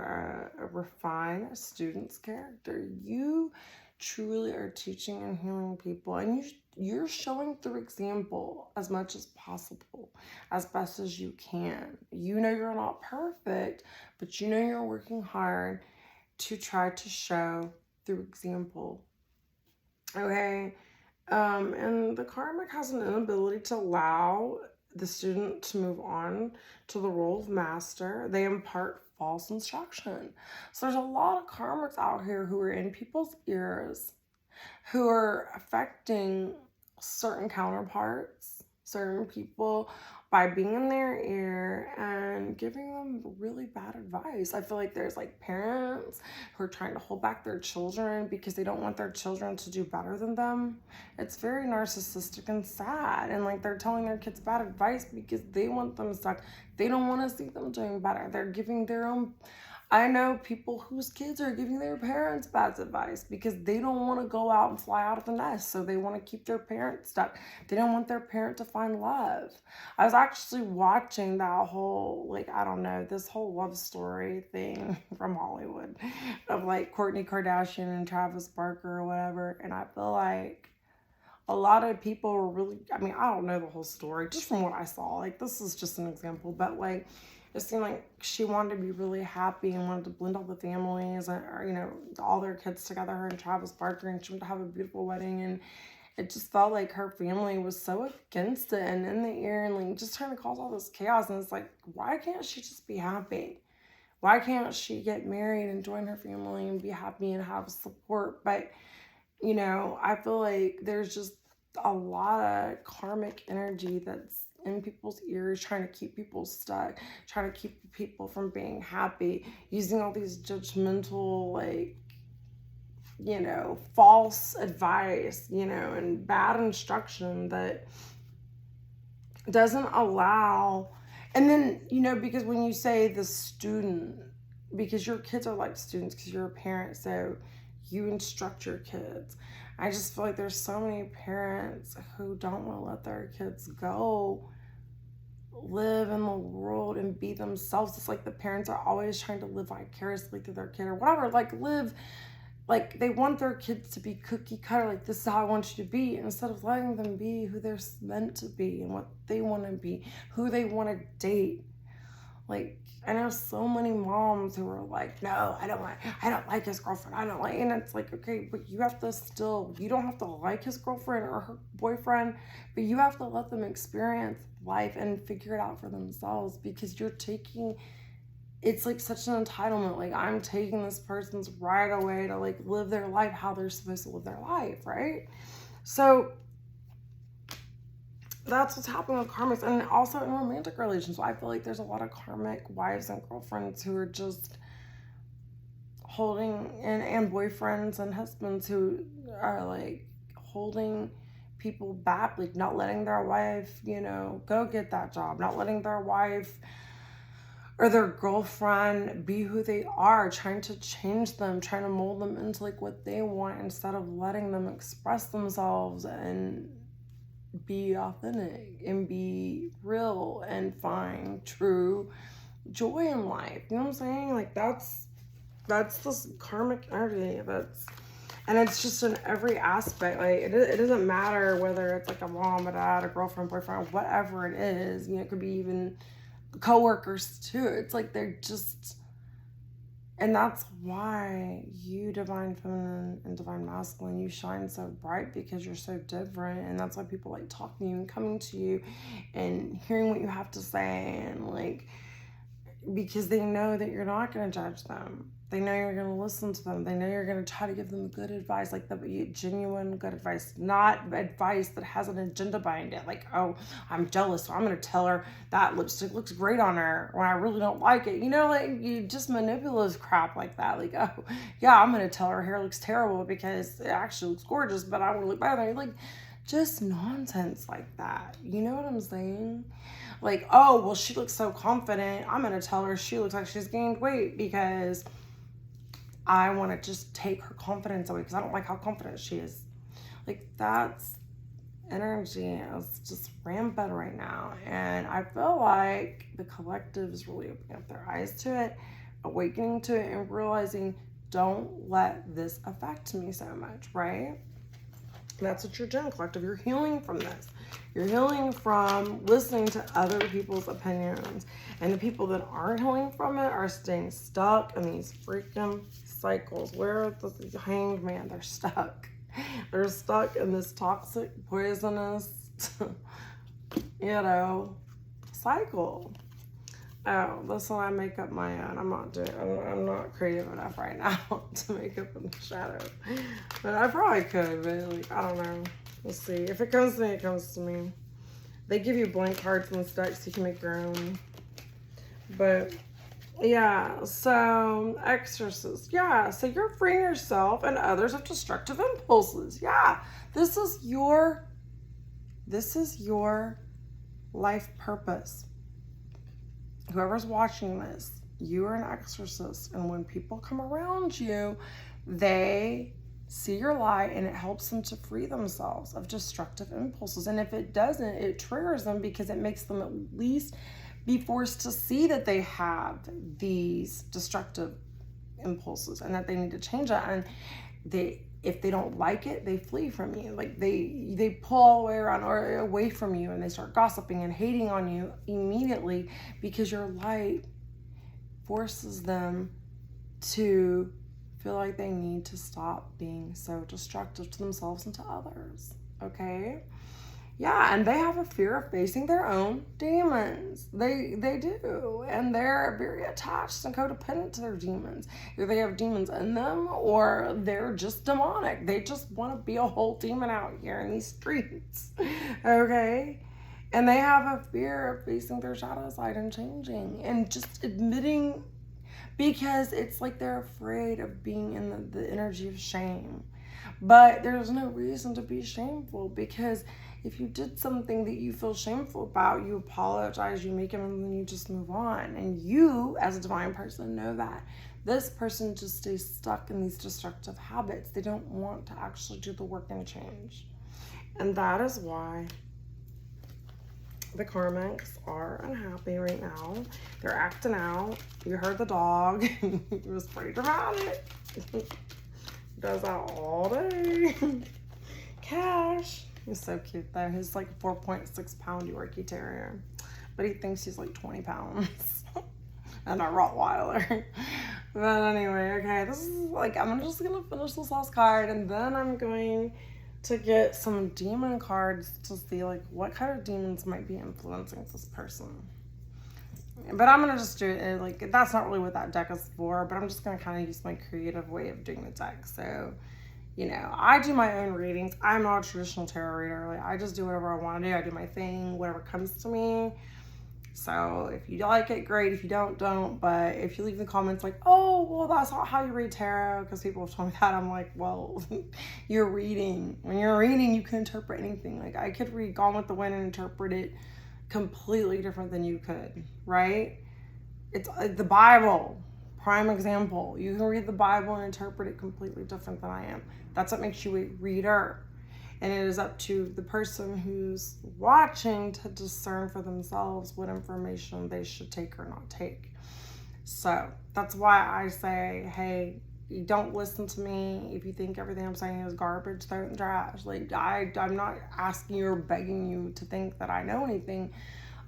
refine a student's character. You truly are teaching and healing people, and you're showing through example as much as possible, as best as you can. You know you're not perfect, but you know you're working hard to try to show through example. Okay, and the karmic has an inability to allow the student to move on to the role of master. They impart false instruction. So there's a lot of karmics out here who are in people's ears, who are affecting certain counterparts, certain people, by being in their ear and giving them really bad advice. I feel like there's like parents who are trying to hold back their children because they don't want their children to do better than them. It's very narcissistic and sad. And like they're telling their kids bad advice because they want them stuck. They don't want to see them doing better. They're giving their own. I know people whose kids are giving their parents bad advice because they don't want to go out and fly out of the nest. So they want to keep their parents stuck. They don't want their parent to find love. I was actually watching that whole, like, I don't know, this whole love story thing from Hollywood of like Kourtney Kardashian and Travis Barker or whatever. And I feel like a lot of people were really, I mean, I don't know the whole story, just from what I saw. Like, this is just an example, but like, it seemed like she wanted to be really happy and wanted to blend all the families, or, all their kids together, her and Travis Barker, and she wanted to have a beautiful wedding. And it just felt like her family was so against it and in the ear and like just trying to cause all this chaos. And it's like, why can't she just be happy? Why can't she get married and join her family and be happy and have support? But, I feel like there's just a lot of karmic energy that's in people's ears, trying to keep people stuck, trying to keep people from being happy, using all these judgmental, like, false advice, and bad instruction that doesn't allow. And then, because when you say the student, because your kids are like students, because you're a parent, so you instruct your kids. I just feel like there's so many parents who don't want to let their kids go live in the world and be themselves. It's like the parents are always trying to live vicariously through their kid or whatever, like live, like they want their kids to be cookie cutter, like this is how I want you to be, instead of letting them be who they're meant to be and what they want to be, who they want to date. Like, I know so many moms who are like, no, I don't like his girlfriend. I don't like, and it's like, okay, but you don't have to like his girlfriend or her boyfriend, but you have to let them experience life and figure it out for themselves, because it's like such an entitlement. Like, I'm taking this person's right away to like live their life how they're supposed to live their life, right? So that's what's happening with karmics. And also in romantic relations, I feel like there's a lot of karmic wives and girlfriends who are just holding, and boyfriends and husbands who are like holding people back, like not letting their wife, go get that job, not letting their wife or their girlfriend be who they are, trying to change them, trying to mold them into like what they want instead of letting them express themselves and be authentic and be real and find true joy in life. You know what I'm saying? Like that's this karmic energy and it's just in every aspect. Like it doesn't matter whether it's like a mom, a dad, a girlfriend, boyfriend, whatever it is. You know, it could be even coworkers too. It's like they're just, and that's why you, divine feminine and divine masculine, you shine so bright, because you're so different. And that's why people like talking to you and coming to you and hearing what you have to say, and like, because they know that you're not going to judge them. They know you're going to listen to them. They know you're going to try to give them good advice, like the genuine good advice, not advice that has an agenda behind it. Like, oh, I'm jealous, so I'm going to tell her that lipstick looks great on her when I really don't like it. You know, like you just manipulative crap like that. Like, oh, yeah, I'm going to tell her hair looks terrible because it actually looks gorgeous, but I want to look better. Like, just nonsense like that. You know what I'm saying? Like, oh, well, she looks so confident. I'm going to tell her she looks like she's gained weight because I want to just take her confidence away because I don't like how confident she is. Like, that's energy is just rampant right now. And I feel like the collective is really opening up their eyes to it, awakening to it, and realizing, don't let this affect me so much, right? That's what you're doing, collective. You're healing from this. You're healing from listening to other people's opinions. And the people that aren't healing from it are staying stuck in these freaking cycles. Where the hanged man? They're stuck. They're stuck in this toxic, poisonous, cycle. Oh, that's why I make up my own. I'm not creative enough right now to make up in the shadow. But I probably could, but like, I don't know. We'll see. If it comes to me, it comes to me. They give you blank cards and stuff so you can make your own. But yeah, so exorcist. Yeah, so you're freeing yourself and others of destructive impulses. Yeah, this is your life purpose. Whoever's watching this, you are an exorcist, and when people come around you, they see your light and it helps them to free themselves of destructive impulses. And if it doesn't, it triggers them because it makes them at least be forced to see that they have these destructive impulses and that they need to change that. And if they don't like it, they flee from you. Like they pull all the way around or away from you, and they start gossiping and hating on you immediately because your light forces them to feel like they need to stop being so destructive to themselves and to others. Okay? Yeah, and they have a fear of facing their own demons. They do. And they're very attached and codependent to their demons. Either they have demons in them or they're just demonic. They just want to be a whole demon out here in these streets. Okay? And they have a fear of facing their shadow side and changing and just admitting, because it's like they're afraid of being in the energy of shame. But there's no reason to be shameful, because if you did something that you feel shameful about, you apologize, you make it, and then you just move on. And you, as a divine person, know that this person just stays stuck in these destructive habits. They don't want to actually do the work and change. And that is why the karmics are unhappy right now. They're acting out. You heard the dog. It was pretty dramatic. Does that all day. Cash. He's so cute though. He's like a 4.6 pound Yorkie Terrier, but he thinks he's like 20 pounds. And a Rottweiler. But anyway, okay, this is like, I'm just gonna finish this last card, and then I'm going to get some demon cards to see like what kind of demons might be influencing this person. But I'm gonna just do it like, that's not really what that deck is for, but I'm just gonna kind of use my creative way of doing the deck. So, you know, I do my own readings. I'm not a traditional tarot reader. Like, I just do whatever I want to do. I do my thing, whatever comes to me. So if you like it, great. If you don't. But if you leave in the comments like, oh, well, that's not how you read tarot, because people have told me that, I'm like, well, you're reading. When you're reading, you can interpret anything. Like, I could read Gone with the Wind and interpret it completely different than you could, right? It's the Bible, prime example. You can read the Bible and interpret it completely different than I am. That's what makes you a reader. And it is up to the person who's watching to discern for themselves what information they should take or not take. So that's why I say, hey, you don't listen to me. If you think everything I'm saying is garbage, throw it in the trash. Like, I'm not asking you or begging you to think that I know anything.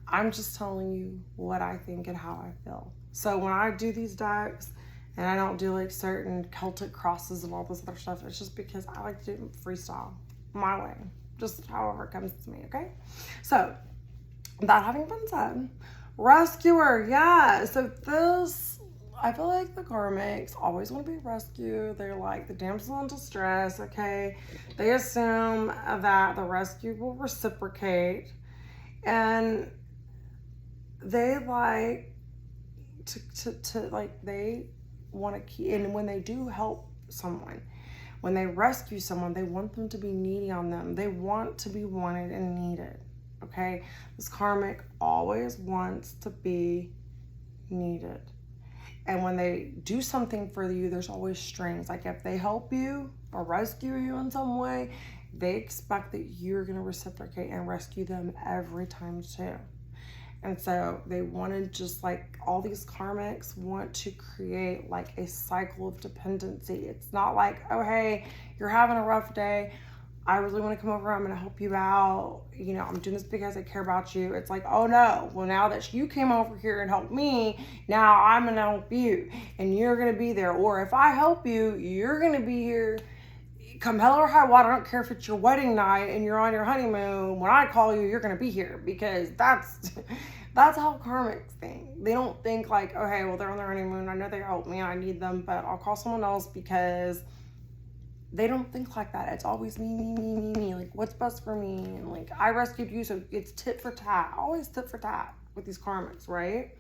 I'm just telling you what I think and how I feel. So when I do these decks, and I don't do like certain Celtic crosses and all this other stuff, it's just because I like to do freestyle my way, just however it comes to me, okay? So that having been said, rescuer, yeah. So this, I feel like the karmics always want to be rescued. They're like the damsel in distress, okay? They assume that the rescue will reciprocate, and they like to like, they want to keep, and when they do help someone, when they rescue someone, they want them to be needy on them. They want to be wanted and needed, okay? This karmic always wants to be needed. And when they do something for you, there's always strings. Like if they help you or rescue you in some way, they expect that you're going to reciprocate and rescue them every time too. And so they wanted, just like all these karmics want to create like a cycle of dependency. It's not like, oh, hey, you're having a rough day. I really want to come over. I'm going to help you out. You know, I'm doing this because I care about you. It's like, oh no, well, now that you came over here and helped me, now I'm going to help you and you're going to be there. Or if I help you, you're going to be here. Come hell or high water, I don't care if it's your wedding night and you're on your honeymoon. When I call you, you're going to be here, because that's how karmics think. They don't think like, oh, hey, well, they're on their honeymoon. I know they helped me and I need them, but I'll call someone else, because they don't think like that. It's always me. Like, what's best for me? And like, I rescued you, so it's tit for tat. Always tit for tat with these karmics, right?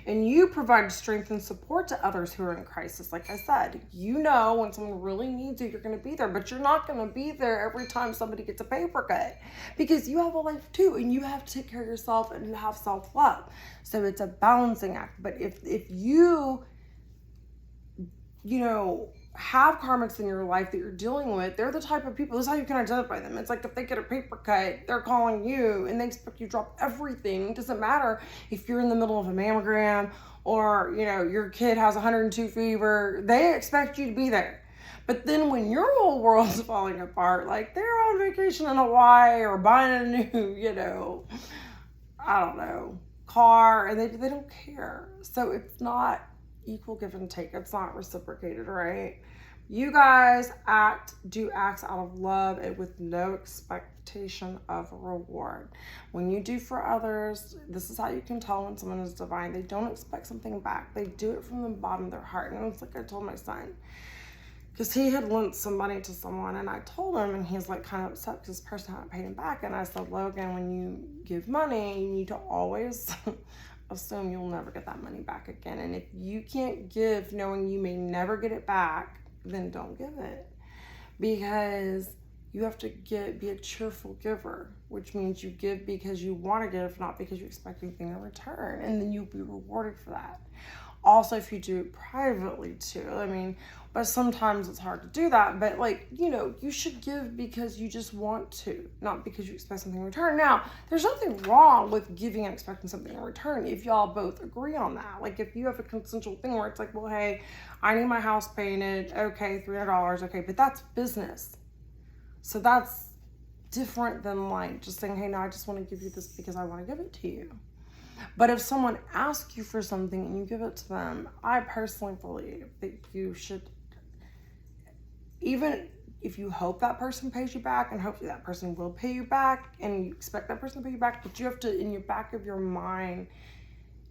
And you provide strength and support to others who are in crisis. Like I said, you know when someone really needs you, you're going to be there, but you're not going to be there every time somebody gets a paper cut, because you have a life too, and you have to take care of yourself and have self-love. So it's a balancing act. But if you know, have karmics in your life that you're dealing with, they're the type of people, this is how you can identify them. It's like if they get a paper cut, they're calling you and they expect you to drop everything. It doesn't matter if you're in the middle of a mammogram or, you know, your kid has 102 fever, they expect you to be there. But then when your whole world's falling apart, like they're on vacation in Hawaii or buying a new, you know, I don't know, car, and they don't care. So it's not equal give and take. It's not reciprocated, right? You guys do acts out of love and with no expectation of reward. When you do for others, this is how you can tell when someone is divine. They don't expect something back. They do it from the bottom of their heart. And it's like I told my son, because he had lent some money to someone, and I told him, and he's like kind of upset because this person hadn't paid him back. And I said, Logan, when you give money, you need to always assume you'll never get that money back again. And if you can't give knowing you may never get it back, then don't give it, because you have to be a cheerful giver, which means you give because you want to give, not because you expect anything in return, and then you'll be rewarded for that. Also, if you do it privately too, I mean, but sometimes it's hard to do that, but like, you know, you should give because you just want to, not because you expect something in return. Now, there's nothing wrong with giving and expecting something in return if y'all both agree on that. Like if you have a consensual thing where it's like, well, hey, I need my house painted, okay, $300, okay, but that's business. So that's different than like just saying, hey, no, I just want to give you this because I want to give it to you. But if someone asks you for something and you give it to them, I personally believe that you should, even if you hope that person pays you back, and hopefully that person will pay you back, and you expect that person to pay you back, but you have to, in your back of your mind,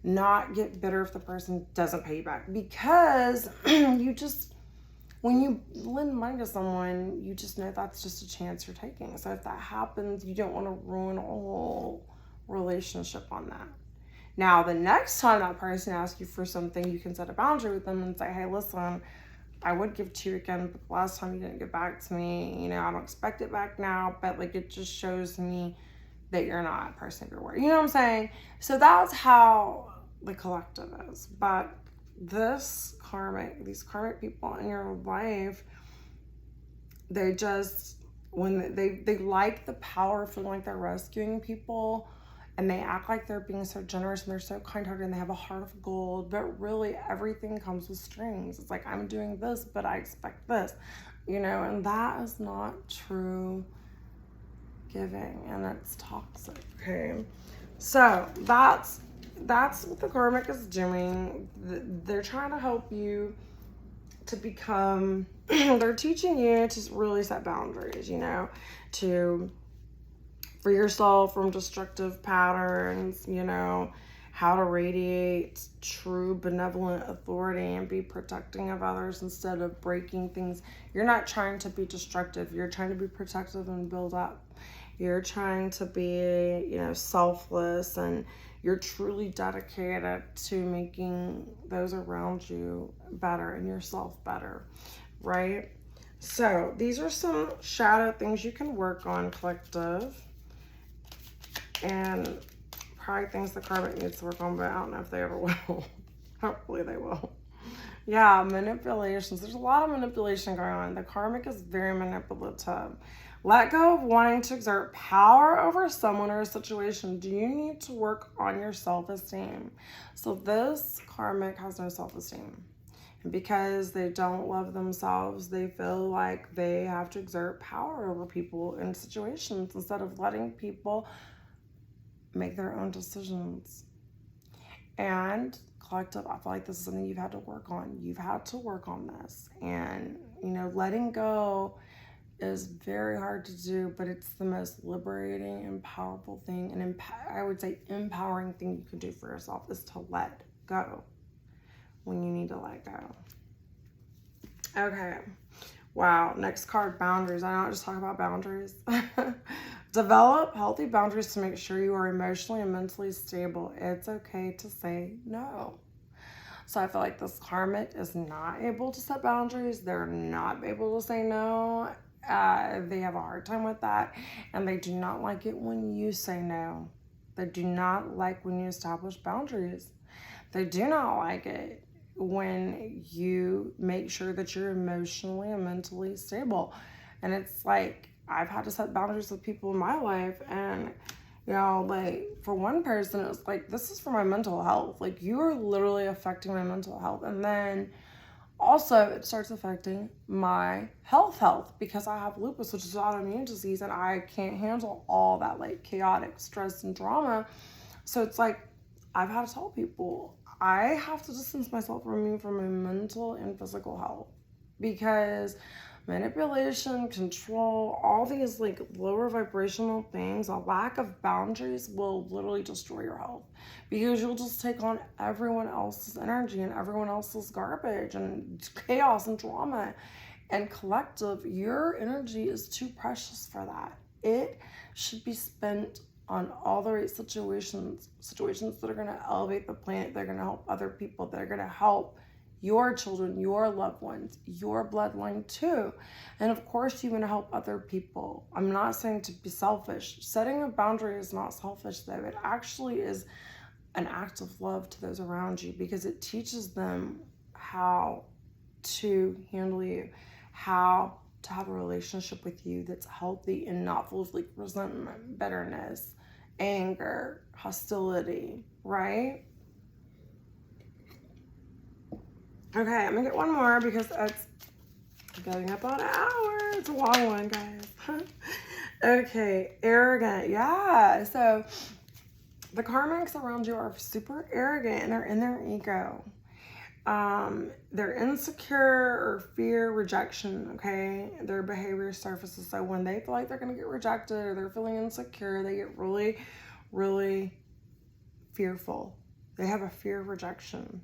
not get bitter if the person doesn't pay you back, because you just, when you lend money to someone, you just know that's just a chance you're taking. So if that happens, you don't want to ruin a whole relationship on that. Now, the next time that person asks you for something, you can set a boundary with them and say, hey, listen, I would give to you again, but the last time you didn't get back to me, you know, I don't expect it back now, but like it just shows me that you're not a person of your word. You know what I'm saying? So that's how the collective is. But these karmic people in your life, they just, when they like the power of feeling like they're rescuing people, and they act like they're being so generous and they're so kind-hearted and they have a heart of gold, but really everything comes with strings. It's like, I'm doing this, but I expect this, and that is not true giving, and it's toxic. Okay, so that's what the karmic is doing. They're trying to help you to become they're teaching you to really set boundaries, for yourself from destructive patterns, how to radiate true benevolent authority and be protecting of others instead of breaking things. You're not trying to be destructive. You're trying to be protective and build up. You're trying to be, selfless, and you're truly dedicated to making those around you better and yourself better, right? So these are some shadow things you can work on, collective. And probably things the karmic needs to work on, but I don't know if they ever will. Hopefully they will. Yeah, manipulations. There's a lot of manipulation going on. The karmic is very manipulative. Let go of wanting to exert power over someone or a situation. Do you need to work on your self-esteem? So this karmic has no self-esteem. And because they don't love themselves, they feel like they have to exert power over people in situations instead of letting people make their own decisions. And collective, I feel like this is something you've had to work on. You've had to work on this. And, letting go is very hard to do, but it's the most liberating and powerful thing. And I would say empowering thing you can do for yourself is to let go when you need to let go. Okay. Wow. Next card, boundaries. I don't just talk about boundaries. Develop healthy boundaries to make sure you are emotionally and mentally stable. It's okay to say no. So I feel like this karmic is not able to set boundaries. They're not able to say no. They have a hard time with that. And they do not like it when you say no. They do not like when you establish boundaries. They do not like it when you make sure that you're emotionally and mentally stable. And it's like, I've had to set boundaries with people in my life, and for one person, it was like, this is for my mental health. Like, you are literally affecting my mental health. And then also it starts affecting my health because I have lupus, which is an autoimmune disease, and I can't handle all that chaotic stress and drama. So it's like, I've had to tell people I have to distance myself from my mental and physical health, because manipulation, control, all these lower vibrational things, a lack of boundaries will literally destroy your health, because you'll just take on everyone else's energy and everyone else's garbage and chaos and drama. And collective, your energy is too precious for that. It should be spent on all the right situations that are going to elevate the planet, they're going to help other people, they're going to help your children, your loved ones, your bloodline too. And of course, you want to help other people. I'm not saying to be selfish. Setting a boundary is not selfish, though. It actually is an act of love to those around you, because it teaches them how to handle you, how to have a relationship with you that's healthy and not full of resentment, bitterness, anger, hostility, right? Okay, I'm gonna get one more because it's getting up on an hour. It's a long one, guys. Okay, arrogant. Yeah, so the karmics around you are super arrogant and they're in their ego. They're insecure or fear rejection, okay? Their behavior surfaces. So when they feel like they're gonna get rejected or they're feeling insecure, they get really, really fearful. They have a fear of rejection.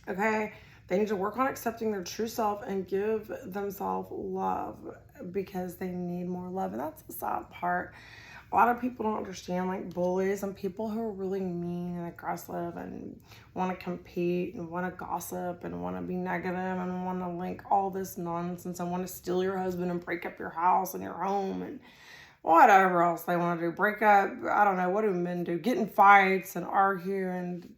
Okay, they need to work on accepting their true self and give themselves love, because they need more love. And that's the sad part. A lot of people don't understand, bullies and people who are really mean and aggressive and want to compete and want to gossip and want to be negative and want to all this nonsense and want to steal your husband and break up your house and your home and whatever else they want to do. Break up, I don't know, what do men do? Get in fights and argue and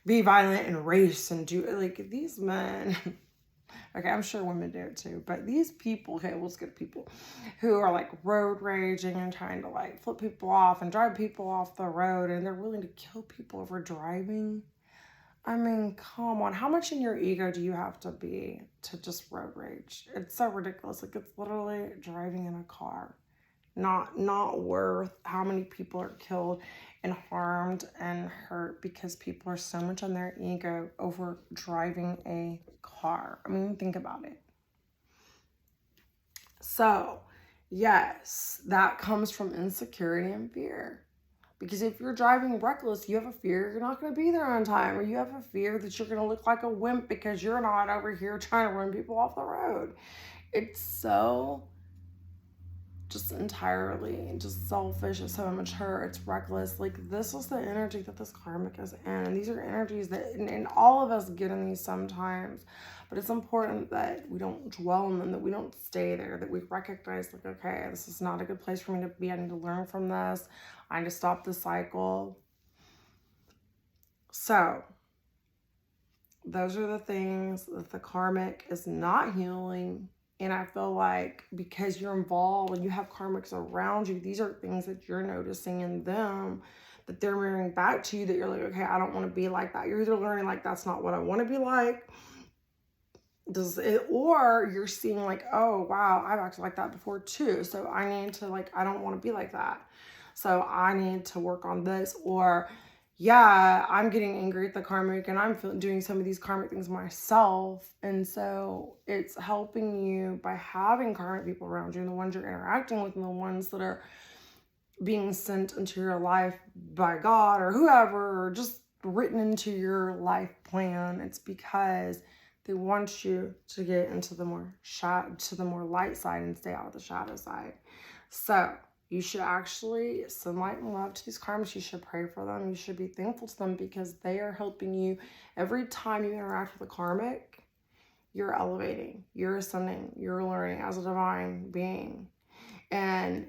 be violent and race and do, like, these men. Okay, I'm sure women do it too, but these people, okay, let's get people who are like road raging and trying to like flip people off and drive people off the road, and they're willing to kill people over driving. I mean, come on. How much in your ego do you have to be to just road rage? It's so ridiculous. Like, it's literally driving in a car. Not worth how many people are killed and harmed and hurt because people are so much on their ego over driving a car. I mean, think about it. So, yes, that comes from insecurity and fear. Because if you're driving reckless, you have a fear you're not going to be there on time, or you have a fear that you're going to look like a wimp because you're not over here trying to run people off the road. It's so just entirely just selfish, it's so immature, it's reckless. Like, this is the energy that this karmic is in. And these are energies that, and all of us get in these sometimes, but it's important that we don't dwell on them, that we don't stay there, that we recognize, like, okay, this is not a good place for me to be. I need to learn from this. I need to stop the cycle. So those are the things that the karmic is not healing. And I feel like because you're involved and you have karmics around you, these are things that you're noticing in them, that they're mirroring back to you, that you're like, okay, I don't want to be like that. You're either learning like, that's not what I want to be like. Or you're seeing like, oh, wow, I've acted like that before too. So I need to, like, I don't want to be like that. So I need to work on this. Or, yeah, I'm getting angry at the karmic and I'm doing some of these karmic things myself. And so it's helping you by having karmic people around you, and the ones you're interacting with and the ones that are being sent into your life by God or whoever, or just written into your life plan. It's because they want you to get into the more light side and stay out of the shadow side. So you should actually send light and love to these karmas. You should pray for them. You should be thankful to them because they are helping you. Every time you interact with a karmic, you're elevating, you're ascending, you're learning as a divine being. And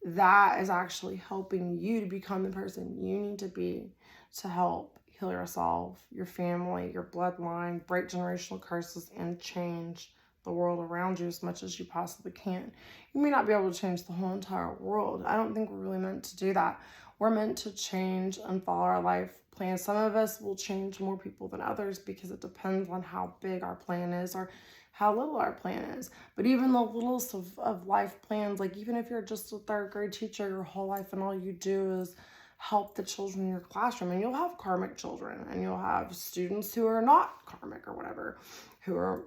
that is actually helping you to become the person you need to be to help heal yourself, your family, your bloodline, break generational curses, and change the world around you as much as you possibly can. You may not be able to change the whole entire world. I don't think we're really meant to do that. We're meant to change and follow our life plan. Some of us will change more people than others because it depends on how big our plan is or how little our plan is. But even the littlest of life plans, like even if you're just a third grade teacher your whole life and all you do is help the children in your classroom, and you'll have karmic children and you'll have students who are not karmic or whatever, who are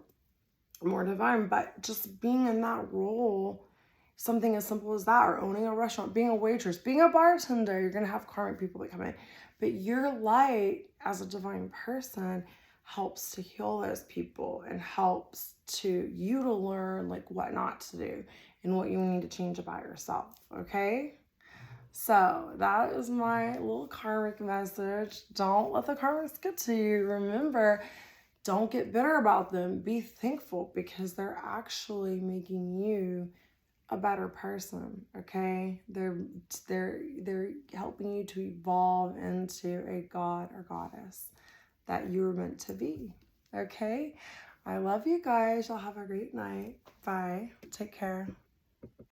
more divine, but just being in that role, something as simple as that, or owning a restaurant, being a waitress, being a bartender, you're going to have karmic people that come in. But your light as a divine person helps to heal those people and helps to you to learn like what not to do and what you need to change about yourself. Okay? So that is my little karmic message. Don't let the karmics get to you. Remember, don't get bitter about them. Be thankful because they're actually making you a better person. Okay, they're helping you to evolve into a god or goddess that you were meant to be. Okay, I love you guys. Y'all have a great night. Bye. Take care.